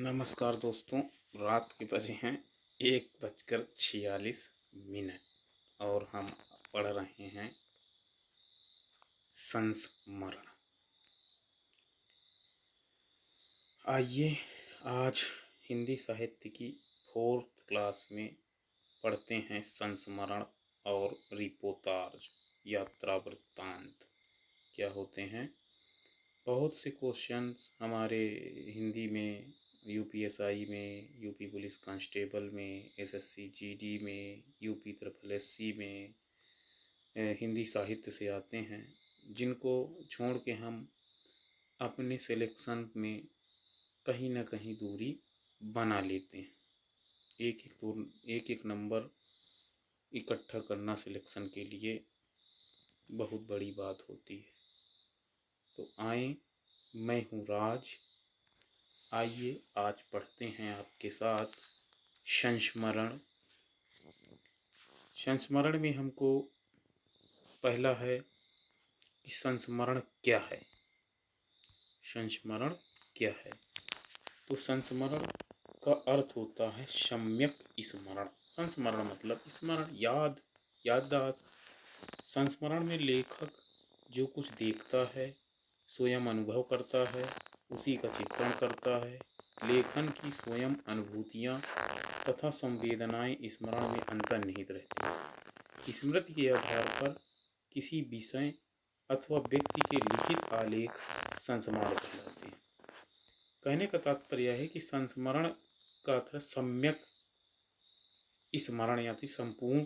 नमस्कार दोस्तों। रात के बजे हैं 1:46 और हम पढ़ रहे हैं संस्मरण। आइए आज हिंदी साहित्य की 4th क्लास में पढ़ते हैं संस्मरण और रिपोर्टाज यात्रा वृत्तांत क्या होते हैं। बहुत से क्वेश्चंस हमारे हिंदी में यूपीएसआई में, यूपी पुलिस कांस्टेबल में, एसएससी जीडी में, यूपी ट्रिपल एससी में हिंदी साहित्य से आते हैं, जिनको छोड़ के हम अपने सिलेक्शन में कहीं ना कहीं दूरी बना लेते हैं। एक एक नंबर इकट्ठा करना सिलेक्शन के लिए बहुत बड़ी बात होती है। तो आए, मैं हूँ राज। आइए आज पढ़ते हैं आपके साथ संस्मरण। संस्मरण में हमको पहला है कि संस्मरण क्या है। संस्मरण क्या है? तो संस्मरण का अर्थ होता है सम्यक स्मरण। संस्मरण मतलब स्मरण, याददाश्त। संस्मरण में लेखक जो कुछ देखता है, स्वयं अनुभव करता है, उसी का चित्रण करता है। लेखन की स्वयं अनुभूतियाँ तथा संवेदनाएं स्मरण में अंतर्निहित रहती हैं। स्मृति के आधार पर किसी विषय अथवा व्यक्ति के लिखित आलेख संस्मरण कहलाते हैं। कहने का तात्पर्य है कि संस्मरण का अर्थ सम्यक स्मरण या फिर संपूर्ण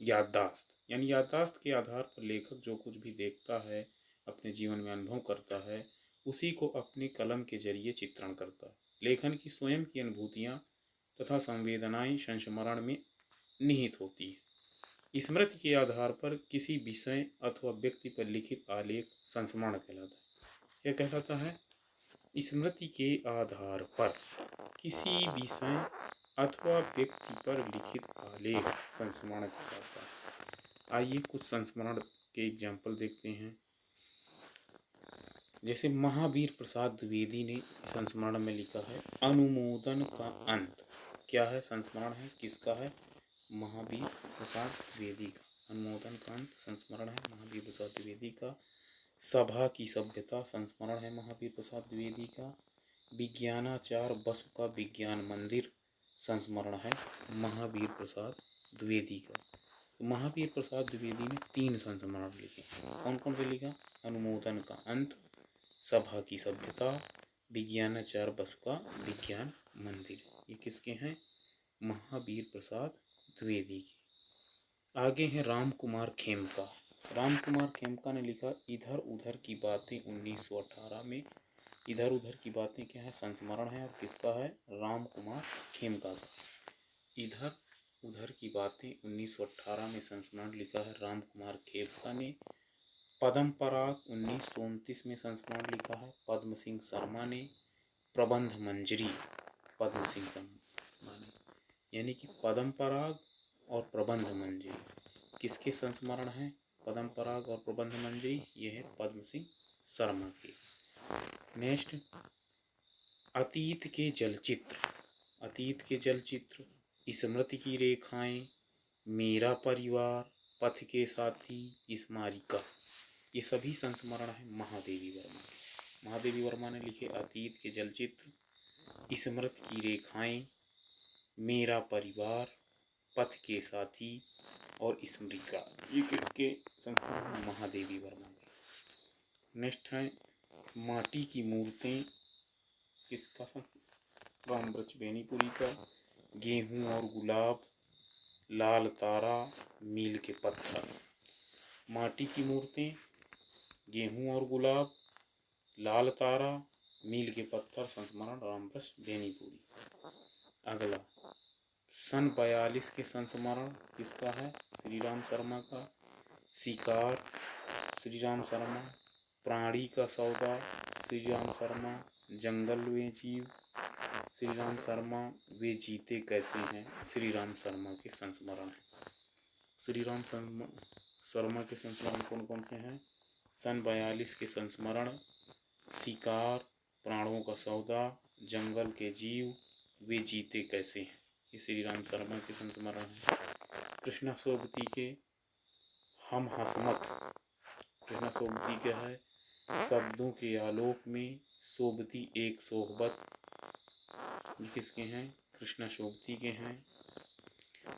याददाश्त, यानी याददाश्त के आधार पर लेखक जो कुछ भी देखता है, अपने जीवन में अनुभव करता है, उसी को अपनी कलम के जरिए चित्रण करता है। लेखन की स्वयं की अनुभूतियाँ तथा संवेदनाएं संस्मरण में निहित होती है। स्मृति के आधार पर किसी विषय अथवा व्यक्ति पर लिखित आलेख संस्मरण कहलाता है। क्या कहलाता है? स्मृति के आधार पर किसी विषय अथवा व्यक्ति पर लिखित आलेख संस्मरण कहलाता है। आइए कुछ संस्मरण के एग्जाम्पल देखते हैं। जैसे महावीर प्रसाद द्विवेदी ने संस्मरण में लिखा है अनुमोदन का अंत। क्या है? संस्मरण है, किसका है? महावीर प्रसाद द्विवेदी का। अनुमोदन का अंत संस्मरण है महावीर प्रसाद द्विवेदी का। सभा की सभ्यता संस्मरण है महावीर प्रसाद द्विवेदी का। विज्ञानाचार बसु का विज्ञान मंदिर संस्मरण है महावीर प्रसाद द्विवेदी का। तो महावीर प्रसाद द्विवेदी ने 3 संस्मरण लिखे। कौन कौन से लिखा? अनुमोदन का अंत, सभा की सभ्यता, विज्ञानाचार बसु का विज्ञान मंदिर। ये किसके हैं? महावीर प्रसाद द्विवेदी के। आगे हैं राम कुमार खेमका। राम कुमार खेमका ने लिखा इधर उधर की बातें 1918 में। इधर उधर की बातें क्या है? संस्मरण है। और किसका है? राम कुमार खेमका का। इधर उधर की बातें 1918 में संस्मरण लिखा है राम कुमार खेमका ने। पद्म पराग 1929 में संस्मरण लिखा है पद्म सिंह शर्मा ने। प्रबंध मंजरी पद्म सिंह शर्मा ने। यानी कि पद्म पराग और प्रबंध मंजरी किसके संस्मरण हैं? पद्म पराग और प्रबंध मंजरी ये है पद्म सिंह शर्मा के। नेक्स्ट, अतीत के जलचित्र। अतीत के जलचित्र, स्मृति की रेखाएं, मेरा परिवार, पथ के साथी, स्मारिका, ये सभी संस्मरण है महादेवी वर्मा के। महादेवी वर्मा ने लिखे अतीत के जलचित्र, स्मृति की रेखाएं, मेरा परिवार, पथ के साथी और स्मृतिका। ये किसके संस्मरण है? महादेवी वर्मा के। नेक्स्ट है माटी की मूर्तें, किसका? रामवृक्ष बेनीपुरी का। गेहूं और गुलाब, लाल तारा, मील के पत्थर। माटी की मूर्तें, गेहूं और गुलाब, लाल तारा, मील के पत्थर संस्मरण रामवृक्ष बेनीपुरी। अगला सन 42 के संस्मरण किसका है? श्री राम शर्मा का। शिकार श्री राम शर्मा, प्राणी का सौदा श्री राम शर्मा, जंगल वे जीव श्री राम शर्मा, वे जीते कैसे हैं श्री राम शर्मा के संस्मरण है। श्री राम शर्मा के संस्मरण कौन कौन से हैं? सन 42 के संस्मरण, शिकार, प्राणों का सौदा, जंगल के जीव वे जीते कैसे हैं। ये श्री राम शर्मा के संस्मरण है। कृष्णा सोबती के हम हसमत। कृष्णा सोबती क्या है, शब्दों के आलोक में सोबती एक सोहबत। ये किसके हैं, कृष्णा सोबती के हैं।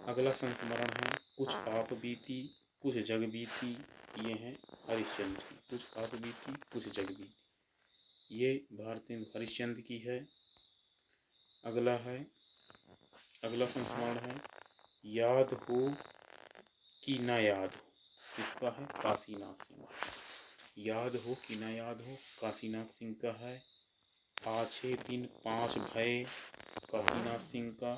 अगला संस्मरण है कुछ आप बीती कुछ जग बीती। ये हैं हरिश्चंद्र की। कुछ आप बीती कुछ जग बीती, ये भारतेंदु हरिश्चंद्र की है। अगला संस्मरण है याद हो कि न याद हो। किसका है, काशीनाथ सिंह। याद हो कि न याद हो, काशीनाथ सिंह का है। पाछे दिन पाँच भय, काशीनाथ सिंह का।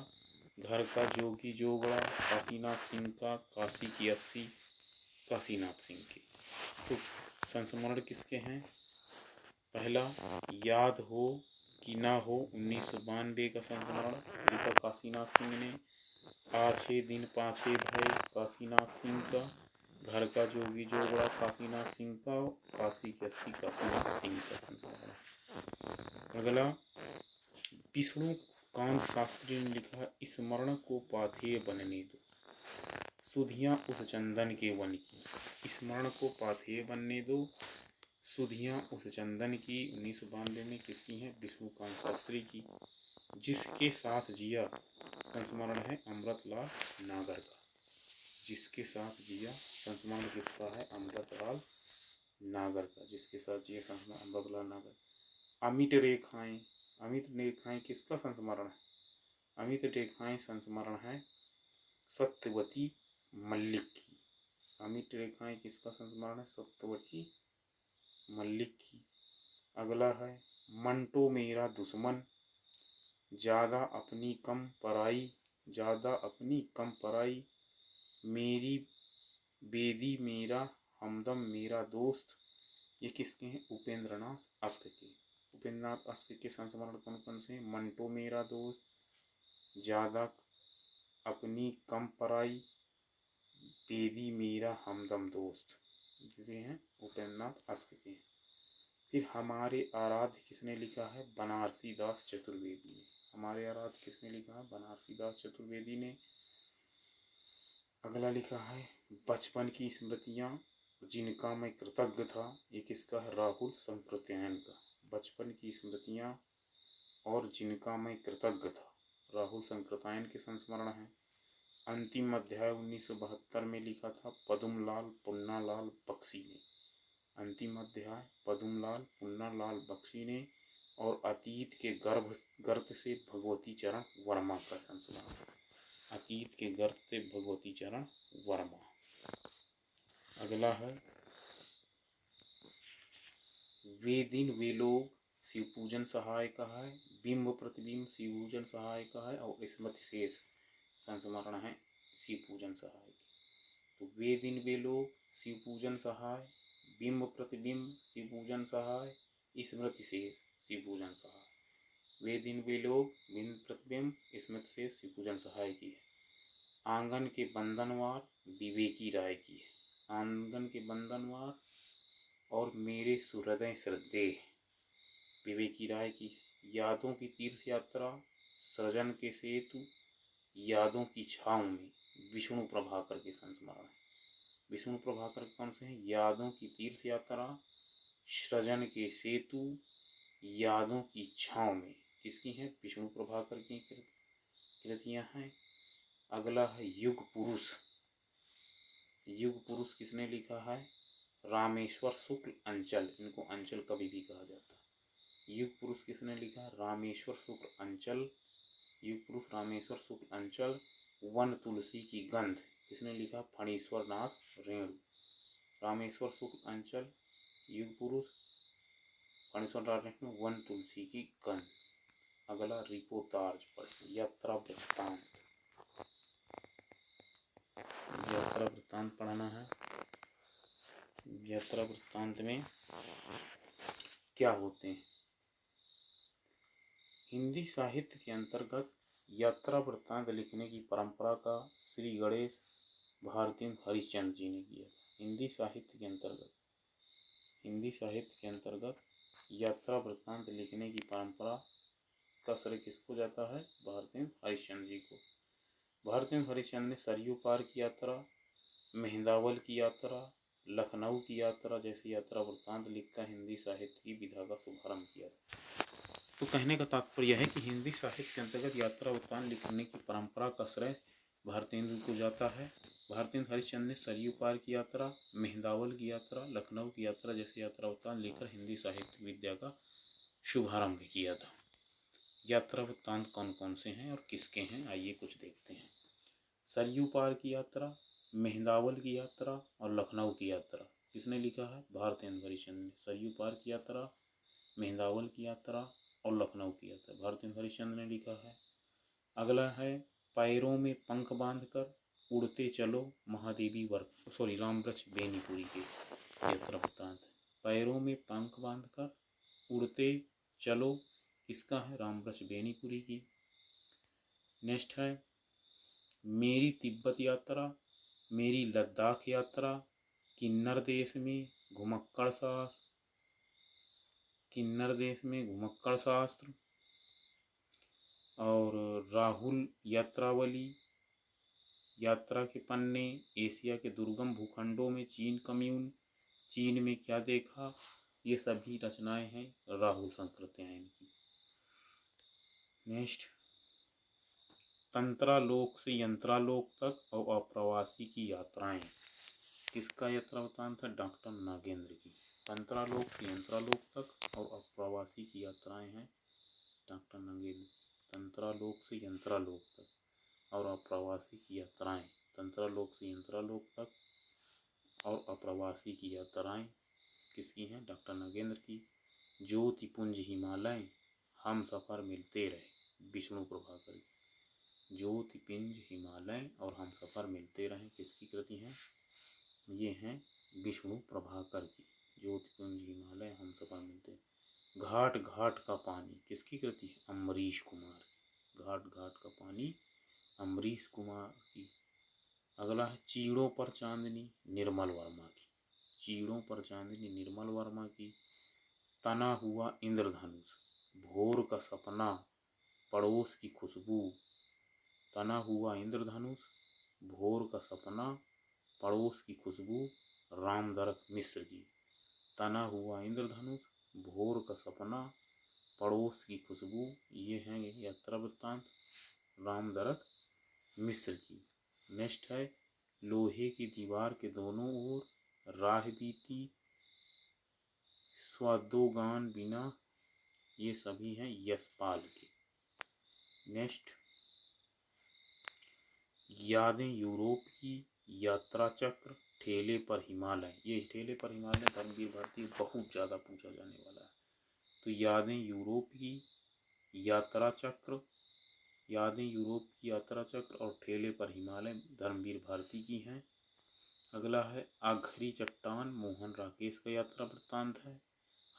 घर का जोगी जोगड़ा, काशीनाथ सिंह का। काशी की 80, काशीनाथ सिंह के। तो संस्मरण किसके हैं, पहला याद हो कि ना हो 1992 का संस्मरण लिखा काशीनाथ सिंह ने। आछे दिन पाछे भय, काशीनाथ सिंह का। घर का जोगी जोगड़ा, काशीनाथ सिंह का। काशी की 80, काशीनाथ सिंह का संस्मरण। अगला विष्णु कांत शास्त्री ने लिखा स्मरण को पाथेय बनने दो, सुधियाँ उस चंदन के वन की। स्मरण को पाथेय बनने दो, सुधियाँ उस चंदन की। 1992 में किसकी है, विष्णुकांत शास्त्री की। जिसके साथ जिया, संस्मरण है अमृतलाल नागर का। जिसके साथ जिया, संस्मरण किसका है, अमृतलाल नागर का। जिसके साथ जिया, संस्मरण अमृतलाल नागर। अमिट रेखाएं, अमित रेखाएं किसका संस्मरण है, अमित रेखाएं संस्मरण है सत्यवती मल्लिक की। अमित रेखाएं किसका संस्मरण है, सत्यवती मल्लिक की। अगला है मंटो मेरा दुश्मन, ज़्यादा अपनी कम पराई। ज़्यादा अपनी कम पराई, मेरी बेदी मेरा हमदम मेरा दोस्त। ये किसके हैं, उपेंद्रनाथ अस्क के। उपेंद्रनाथ अस्क के संस्मरण कौन कौन से, मंटो मेरा दोस्त, ज़्यादा अपनी कम पराई, बेदी मेरा हमदम दोस्त। किसे हैं, उपेंद्रनाथ अस्क के। फिर हमारे आराध्य किसने लिखा है, बनारसी दास चतुर्वेदी ने। हमारे आराध्य किसने लिखा है, बनारसी दास चतुर्वेदी ने। अगला लिखा है बचपन की स्मृतियाँ जिनका मैं कृतज्ञ था। ये किसका है, राहुल संकृत्यायन का। बचपन की स्मृतियाँ और जिनका मैं कृतज्ञ था, राहुल संकृत्यायन के संस्मरण है। अंतिम अध्याय 1972 में लिखा था पद्मलाल पुन्नालाल बख्शी ने। अंतिम अध्याय पद्मलाल पुन्नालाल बख्शी ने। और अतीत के गर्त से भगवती चरण वर्मा का संस्मरण। अतीत के गर्त से भगवती चरण वर्मा। अगला है वे दिन वे लोग, शिव पूजन सहाय का है। बिंब प्रतिबिंब शिव पूजन सहाय का है। और स्मृति शेष संस्मरण है शिव पूजन सहाय की। तो वे दिन वे लोग शिव पूजन सहाय, बिंब प्रतिबिंब शिव पूजन सहाय, स्मृति शेष शिव पूजन सहाय। वे दिन वे लोग, बिंब प्रतिबिंब, स्मृति शेष शिव पूजन सहाय की है। आंगन के बंधनवार विवेकी राय की है। आंगन के बंधनवार और मेरे सुहृदय श्रद्धेय विवेकी राय की है। यादों की तीर्थ यात्रा सृजन के सेतु, यादों की छाँव में विष्णु प्रभाकर के संस्मरण है। विष्णु प्रभाकर कौन से हैं, यादों की तीर्थ यात्रा, सृजन के सेतु, यादों की छाँव में। किसकी हैं, विष्णु प्रभाकर की कृतियाँ हैं। अगला है युग पुरुष। युग पुरुष किसने लिखा है, रामेश्वर शुक्ल अंचल। इनको अंचल कवि भी कहा जाता है। युग पुरुष किसने लिखा है, रामेश्वर शुक्ल अंचल। युग पुरुष रामेश्वर शुक्ल अंचल। वन तुलसी की गंध किसने लिखा, फणीश्वर नाथ रेणु। रामेश्वर शुक्ल अंचल, युग पुरुष, फणीश्वर नाथ रेणु, वन तुलसी की गंध। अगला रिपोर्टाज पर यात्रा वृत्तांत। यात्रा वृत्तांत पढ़ना है। यात्रा वृत्तांत में क्या होते हैं। हिंदी साहित्य के अंतर्गत यात्रा वृत्तांत लिखने की परंपरा का श्री गणेश भारतेंदु हरिश्चंद्र जी ने किया। हिंदी साहित्य के अंतर्गत यात्रा वृत्तांत लिखने की परंपरा का श्रेय किसको जाता है? भारतेंद्र हरिश्चंद्र जी को। भारतेंद्र हरिश्चंद्र ने सरयू पार की यात्रा, मेहंदावल की यात्रा, लखनऊ की यात्रा जैसी यात्रा वृत्तांत लिखकर हिंदी साहित्य की विधा का शुभारंभ किया। तो कहने का तात्पर्य है कि हिंदी साहित्य के अंतर्गत यात्रा वृत्तांत लिखने की परंपरा का श्रेय भारतेंद्र को जाता है। भारतेंद्र हरिश्चंद्र ने सरयू पार की यात्रा, मेहंदावल की यात्रा, लखनऊ की यात्रा जैसी यात्रा वृत्तांत लिखकर हिंदी साहित्य विद्या का शुभारंभ किया था। यात्रा वृत्तांत कौन कौन से हैं और किसके हैं, आइए कुछ देखते हैं। सरयू पार की यात्रा, मेहंदावल की यात्रा और लखनऊ की यात्रा किसने लिखा है? भारतेंद्र हरिश्चंद्र ने। सरयू पार की यात्रा, मेहंदावल की यात्रा और लखनऊ की यात्रा भारतेंद्र हरिश्चंद्र ने लिखा है। अगला है पैरों में पंख बांधकर उड़ते चलो महादेवी रामवृक्ष बेनीपुरी के यात्रा वृत्तांत। पैरों में पंख बांधकर उड़ते चलो किसका है? रामवृक्ष बेनीपुरी की। नेक्स्ट है मेरी तिब्बत यात्रा, मेरी लद्दाख यात्रा, किन्नर देश में घुमक्कड़ शास्त्र और राहुल यात्रावली, यात्रा के पन्ने, एशिया के दुर्गम भूखंडों में चीन कम्यून, चीन में क्या देखा, ये सभी रचनाएं हैं राहुल संस्कृत्यायन की। नेक्स्ट तंत्रालोक से यंत्रालोक तक और अप्रवासी की यात्राएं किसका यात्रा वृत्तांत है? डॉक्टर नागेंद्र की। तंत्रालोक से यंत्रालोक तक और अप्रवासी की यात्राएं हैं डॉक्टर नागेंद्र। तंत्रालोक से यंत्रालोक तक और अप्रवासी की यात्राएं, तंत्रालोक से यंत्रालोक तक और अप्रवासी की यात्राएं किसकी हैं? डॉक्टर नागेंद्र की। ज्योतिपुंज हिमालय हम सफर मिलते रहे, विष्णु प्रभाकर की। ज्योतिपुंज हिमालय और हम सफर मिलते रहे किसकी कृति हैं? ये हैं विष्णु प्रभाकर की। ज्योतिपुंज हिमालय हम सफर मिलते। घाट घाट का पानी किसकी कृति है? अम्बरीश कुमार की। घाट घाट का पानी अम्बरीश कुमार की। अगला है चीड़ों पर चांदनी, निर्मल वर्मा की। चीड़ों पर चांदनी निर्मल वर्मा की। तना हुआ इंद्रधनुष, भोर का सपना, पड़ोस की खुशबू। तना हुआ इंद्रधनुष, भोर का सपना, पड़ोस की खुशबू, रामदरख मिश्र की। तना हुआ इंद्रधनुष, भोर का सपना, पड़ोस की खुशबू, ये हैं यात्रा वृत्तांत रामदरख मिश्र की। नेक्स्ट है लोहे की दीवार के दोनों ओर राह बीती, स्वादोगान बिना, ये सभी हैं यशपाल के। नेक्स्ट यादें यूरोप की, यात्रा चक्र, ठेले पर हिमालय, ये ठेले पर हिमालय धर्मवीर भारती बहुत ज़्यादा पूछा जाने वाला है। तो यादें यूरोप की, यात्रा चक्र, यादें यूरोप की यात्रा चक्र और ठेले पर हिमालय धर्मवीर भारती की हैं। अगला है आखिरी चट्टान, मोहन राकेश का यात्रा वृत्तांत है।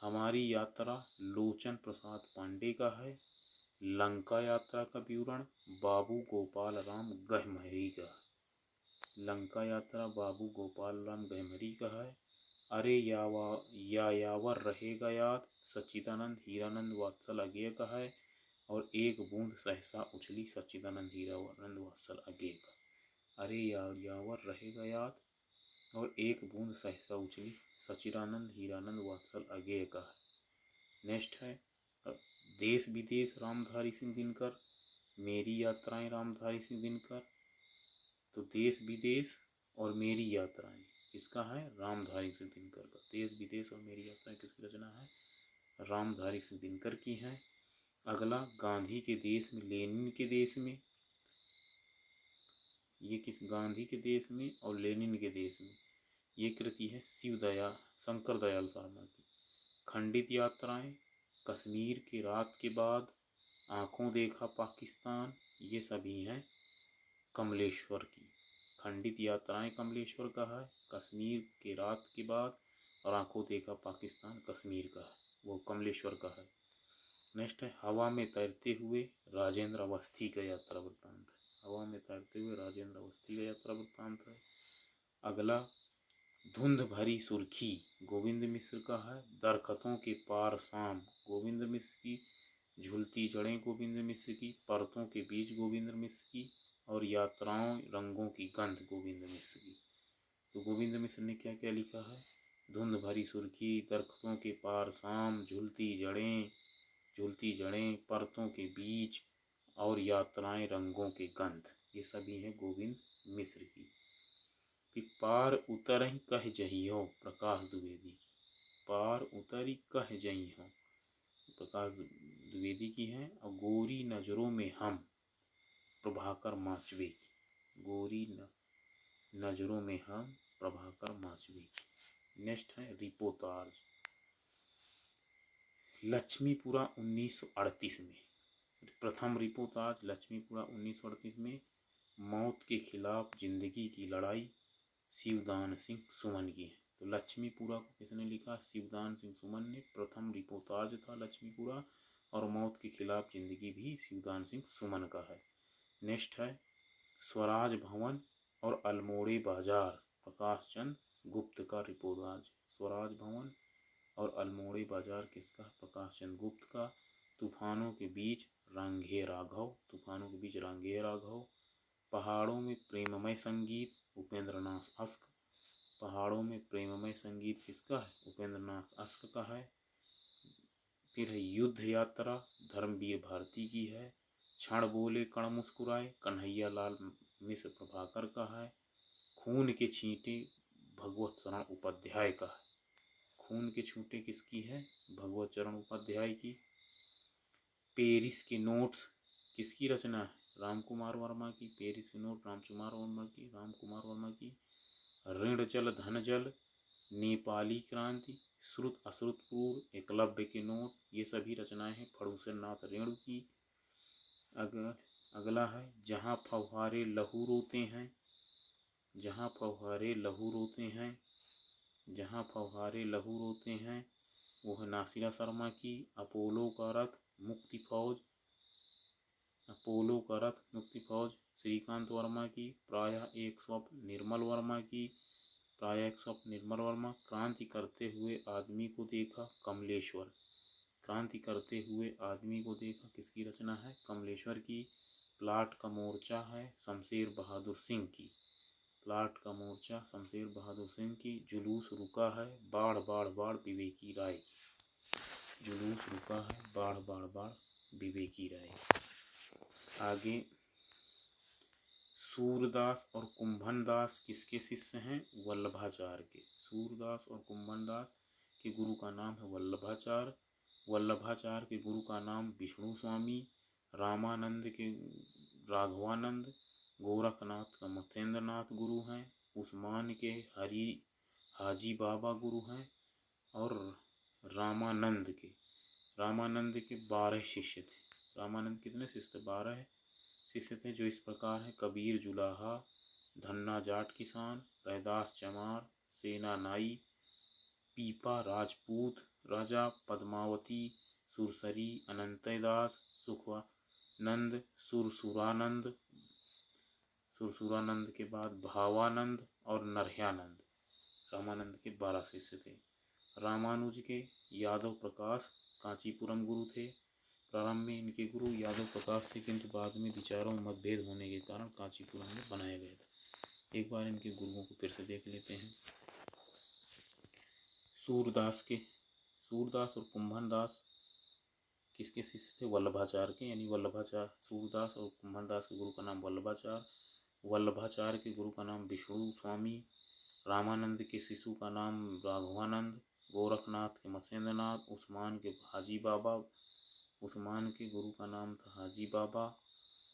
हमारी यात्रा लोचन प्रसाद पांडे का है। लंका यात्रा का विवरण बाबू गोपाल राम गहमहरी का। लंका यात्रा बाबू गोपाल राम गहमहरी का है। अरे यावर रहेगा याद, सच्चिदानंद हीरानंद वात्सल अगेय का है। और एक बूंद सहसा उछली, सच्चिदानंद हीरानंद वात्सल अगेय का। अरे यावर रहेगा याद और एक बूंद सहसा उछली, सच्चिदानंद हीरानंद वात्सल अगेय का है। नेक्स्ट है देश विदेश रामधारी सिंह दिनकर, मेरी यात्राएं रामधारी सिंह दिनकर। तो देश विदेश और मेरी यात्राएं किसका है? रामधारी सिंह दिनकर का। देश विदेश और मेरी यात्राएं किसकी रचना है? रामधारी सिंह दिनकर की है। अगला गांधी के देश में लेनिन के देश में, ये किस गांधी के देश में और लेनिन के देश में, ये कृति है शंकर दयाल शर्मा की। खंडित यात्राएं, कश्मीर की रात के बाद, आंखों देखा पाकिस्तान, ये सभी हैं कमलेश्वर की। खंडित यात्राएं कमलेश्वर का है, कश्मीर के रात के बाद और आंखों देखा पाकिस्तान कश्मीर का है, वो कमलेश्वर का है। नेक्स्ट है हवा में तैरते हुए, राजेंद्र अवस्थी का यात्रा वृत्तांत है। हवा में तैरते हुए राजेंद्र अवस्थी का यात्रा वृत्तांत है। अगला धुंध भरी सुर्खी, गोविंद मिश्र का है। दरख्तों के पार शाम, गोविंद मिश्र की। झूलती जड़ें गोविंद मिश्र की, परतों के बीज गोविंद मिश्र की, और यात्राओं रंगों की गंध गोविंद मिश्र की। तो गोविंद मिश्र ने क्या क्या लिखा है? धुंध भरी सुर्खी, दरख्तों के पार शाम, झूलती जड़ें, परतों के बीज और यात्राएं रंगों के गंध, ये सभी हैं गोविंद मिश्र की। कि पार उतरहि कह जहियो, प्रकाश द्विवेदी की। पार उतरी कह जहियो, प्रकाश द्विवेदी की है। और गोरी नजरों में हम, प्रभाकर माचवे की। गोरी नजरों में हम, प्रभाकर माचवे की। नेक्स्ट है रिपोर्टाज। लक्ष्मीपुरा 1938 में, प्रथम रिपोर्टाज लक्ष्मीपुरा 1938 में मौत के खिलाफ जिंदगी की लड़ाई, शिवदान सिंह सुमन की है। तो लक्ष्मीपुरा को किसने लिखा? शिवदान सिंह सुमन ने। प्रथम रिपोर्टाज था लक्ष्मीपुरा, और मौत के खिलाफ जिंदगी भी शिवदान सिंह सुमन का है। नेक्स्ट है स्वराज भवन और अल्मोड़े बाजार, प्रकाश चंद्र गुप्त का रिपोर्टाज। स्वराज भवन और अल्मोड़े बाजार किसका? प्रकाश चंद्र गुप्त का। तूफानों के बीच रांगे राघव, तूफानों के बीच रांगे राघव। पहाड़ों में प्रेममय संगीत, उपेंद्रनाथ अस्क। पहाड़ों में प्रेममय संगीत किसका है? उपेंद्रनाथ अस्क का है। फिर है युद्ध यात्रा, धर्मवीर भारती की है। क्षण बोले कण मुस्कुराए, कन्हैया लाल मिश्र प्रभाकर का है। खून के छींटे, भगवत चरण उपाध्याय का है। खून के छूटे किसकी है? भगवत चरण उपाध्याय की। पेरिस के नोट्स किसकी रचना है? रामकुमार वर्मा की। पेरिस के नोट रामकुमार वर्मा की। ऋण जल धन जल, नेपाली क्रांति, श्रुत अश्रुत पूर्व, एकलव्य के नोट, ये सभी रचनाएं हैं फणुसर नाथ रेणु की। अगला है जहाँ फव्वारे लहू रोते हैं, जहाँ फव्वारे लहू रोते हैं, जहाँ फव्वारे लहू रोते हैं, वो है नासिरा शर्मा की। अपोलो का रथ मुक्ति फौज, अपोलो का रथ मुक्ति फौज श्रीकांत वर्मा की। प्रायः एक स्वप्न निर्मल वर्मा की। प्रायः एक स्वप्न निर्मल वर्मा। क्रांति करते हुए आदमी को देखा, कमलेश्वर। क्रांति करते हुए आदमी को देखा किसकी रचना है? कमलेश्वर की। प्लाट का मोर्चा है शमशेर बहादुर सिंह की। प्लाट का मोर्चा शमशेर बहादुर सिंह की। जुलूस रुका है बाढ़ बाढ़ बाढ़ विवेकी राय की। जुलूस रुका है बाढ़ बाढ़ बाढ़ विवेकी राय। आगे सूरदास और कुंभन दास किसके शिष्य हैं? वल्लभाचार्य के। सूरदास और कुंभन दास के गुरु का नाम है वल्लभाचार्य। वल्लभाचार्य के गुरु का नाम विष्णु स्वामी। रामानंद के राघवानंद। गोरखनाथ का मथेंद्रनाथ गुरु हैं। उस्मान के हाजी बाबा गुरु हैं। और रामानंद के 12 शिष्य थे। रामानंद कितने शिष्य थे? 12 शिष्य थे, जो इस प्रकार हैं। कबीर जुलाहा, धन्ना जाट किसान, रैदास चमार, सेना नाई, पीपा राजपूत राजा, पद्मावती सुरसरी, अनंतदास, सुखवानंद, सुरसुरानंद के बाद भावानंद और नरह्यानंद। रामानंद के 12 शिष्य थे। रामानुज के यादव प्रकाश कांचीपुरम गुरु थे। प्रारंभ में इनके गुरु यादव प्रकाश थे, किंतु बाद में विचारों में मतभेद होने के कारण कांचीपुरम में बनाया गया था। एक बार इनके गुरुओं को फिर से देख लेते हैं। सूरदास और कुंभन दास किसके शिष्य थे? वल्लभाचार्य के। यानी वल्लभाचार्य, सूरदास और कुंभन दास के गुरु का नाम वल्लभाचार्य। वल्लभाचार्य के गुरु का नाम विष्णु स्वामी। रामानंद के शिशु का नाम राघवानंद। गोरखनाथ के मत्स्येंद्रनाथ। उस्मान के हाजी बाबा, उस्मान के गुरु का नाम था हाजी बाबा।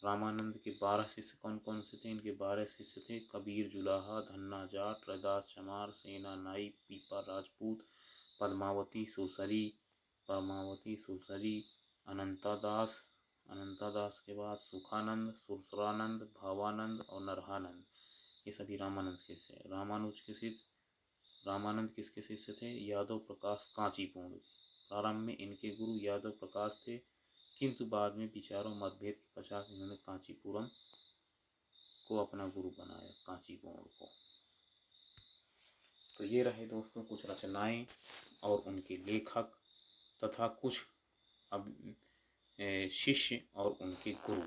रामानंद के 12 शिष्य कौन कौन से थे? इनके 12 शिष्य थे। कबीर जुलाहा, धन्ना जाट, रैदास चमार, सेना नाई, पीपा राजपूत, पद्मावती सुरसरी, अनंतादास के बाद सुखानंद, सुरसरानंद, भावानंद और नरहानंद। ये सभी रामानंद के शिष्य। रामानंद किसके शिष्य थे? यादव प्रकाश कांचीपुरम। प्रारंभ में इनके गुरु यादव प्रकाश थे, किंतु बाद में विचारों मतभेद के पश्चात इन्होंने कांचीपुरम को अपना गुरु बनाया, कांचीपुरम को। तो ये रहे दोस्तों कुछ रचनाएं और उनके लेखक तथा कुछ अब शिष्य और उनके गुरु।